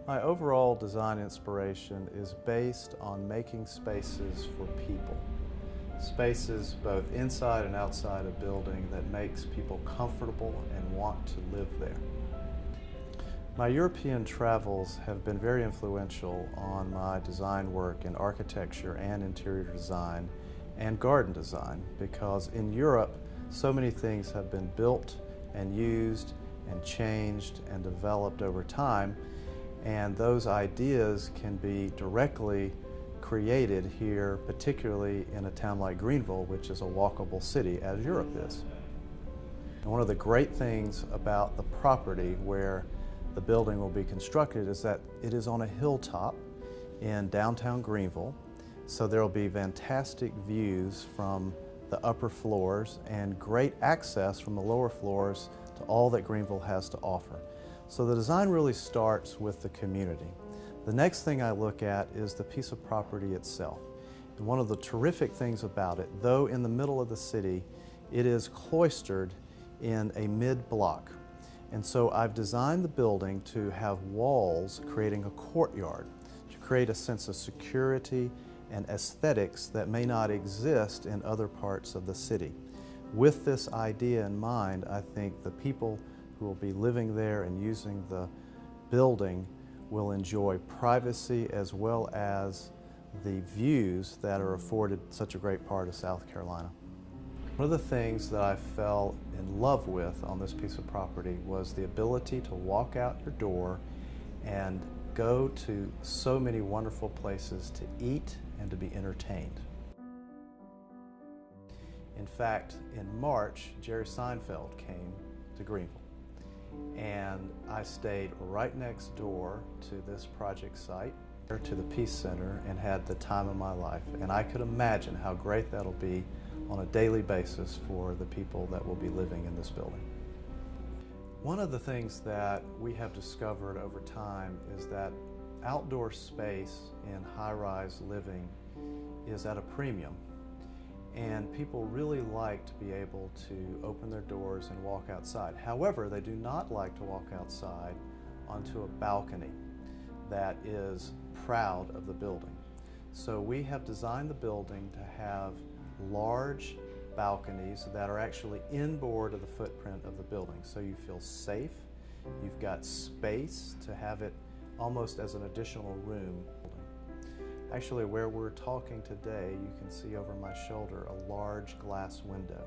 My overall design inspiration is based on making spaces for people. Spaces both inside and outside a building that makes people comfortable and want to live there. My European travels have been very influential on my design work in architecture and interior design and garden design, because in Europe so many things have been built and used and changed and developed over time, and those ideas can be directly created here, particularly in a town like Greenville, which is a walkable city, as Europe is. And one of the great things about the property where the building will be constructed is that it is on a hilltop in downtown Greenville, so there will be fantastic views from the upper floors and great access from the lower floors to all that Greenville has to offer. So the design really starts with the community. The next thing I look at is the piece of property itself. And one of the terrific things about it, though in the middle of the city, it is cloistered in a mid-block. And so I've designed the building to have walls creating a courtyard, to create a sense of security and aesthetics that may not exist in other parts of the city. With this idea in mind, I think the people who will be living there and using the building will enjoy privacy as well as the views that are afforded such a great part of South Carolina. One of the things that I fell in love with on this piece of property was the ability to walk out your door and go to so many wonderful places to eat and to be entertained. In fact, in March, Jerry Seinfeld came to Greenville, and I stayed right next door to this project site, to the Peace Center, and had the time of my life. And I could imagine how great that'll be on a daily basis for the people that will be living in this building. One of the things that we have discovered over time is that outdoor space in high-rise living is at a premium. And people really like to be able to open their doors and walk outside. However, they do not like to walk outside onto a balcony that is proud of the building. So we have designed the building to have large balconies that are actually inboard of the footprint of the building. So you feel safe, you've got space to have it almost as an additional room. Actually, where we're talking today, you can see over my shoulder a large glass window.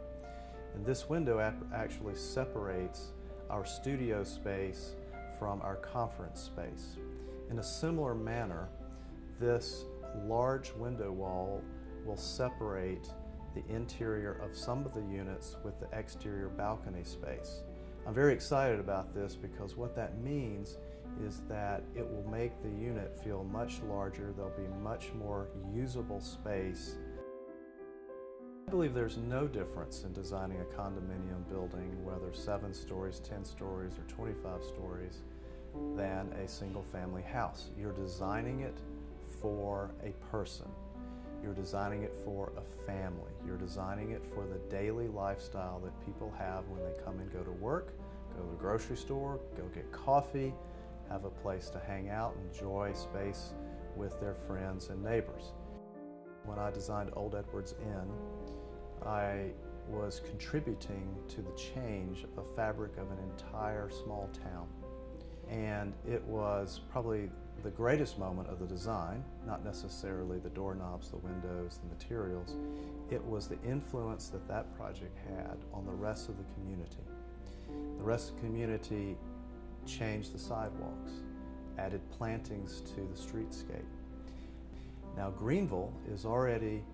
And this window actually separates our studio space from our conference space. In a similar manner, this large window wall will separate the interior of some of the units with the exterior balcony space. I'm very excited about this because what that means is that it will make the unit feel much larger. There'll be much more usable space. I believe there's no difference in designing a condominium building, whether 7 stories, 10 stories, or 25 stories, than a single family house. You're designing it for a person. You're designing it for a family. You're designing it for the daily lifestyle that people have when they come and go to work, go to the grocery store, go get coffee, have a place to hang out, enjoy space with their friends and neighbors. When I designed Old Edwards Inn, I was contributing to the change of the fabric of an entire small town. And it was probably the greatest moment of the design, not necessarily the doorknobs, the windows, the materials. It was the influence that that project had on the rest of the community. The rest of the community changed the sidewalks, added plantings to the streetscape. Now Greenville is already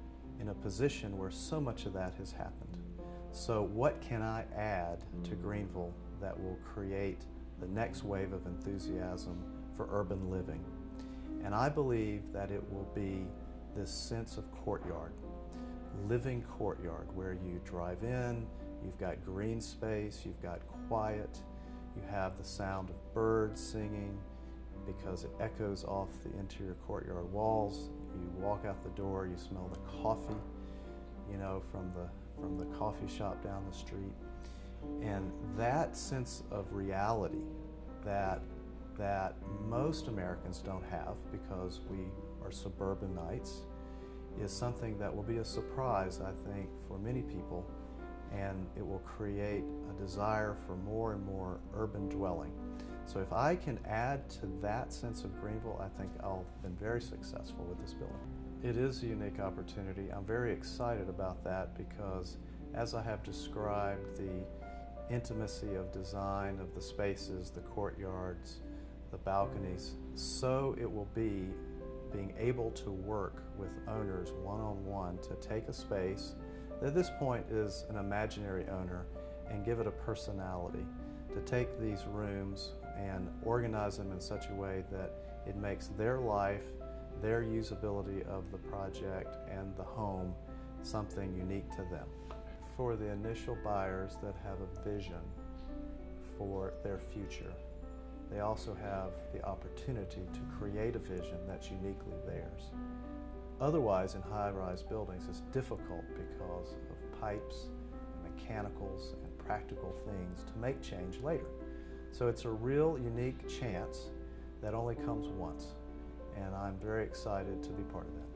in a position where so much of that has happened. So what can I add to Greenville that will create the next wave of enthusiasm for urban living? And I believe that it will be this sense of courtyard, living courtyard, where you drive in, you've got green space, you've got quiet, you have the sound of birds singing because it echoes off the interior courtyard walls. You walk out the door, you smell the coffee, you know, from the coffee shop down the street. And that sense of reality that that most Americans don't have because we are suburbanites is something that will be a surprise, I think, for many people, and it will create a desire for more and more urban dwelling. So if I can add to that sense of Greenville, I think I'll have been very successful with this building. It is a unique opportunity. I'm very excited about that because, as I have described, the intimacy of design of the spaces, the courtyards, the balconies, so it will be being able to work with owners one-on-one to take a space that at this point is an imaginary owner and give it a personality, to take these rooms and organize them in such a way that it makes their life, their usability of the project and the home something unique to them. For the initial buyers that have a vision for their future, they also have the opportunity to create a vision that's uniquely theirs. Otherwise, in high-rise buildings, it's difficult because of pipes, mechanicals, and practical things to make change later. So it's a real unique chance that only comes once, and I'm very excited to be part of that.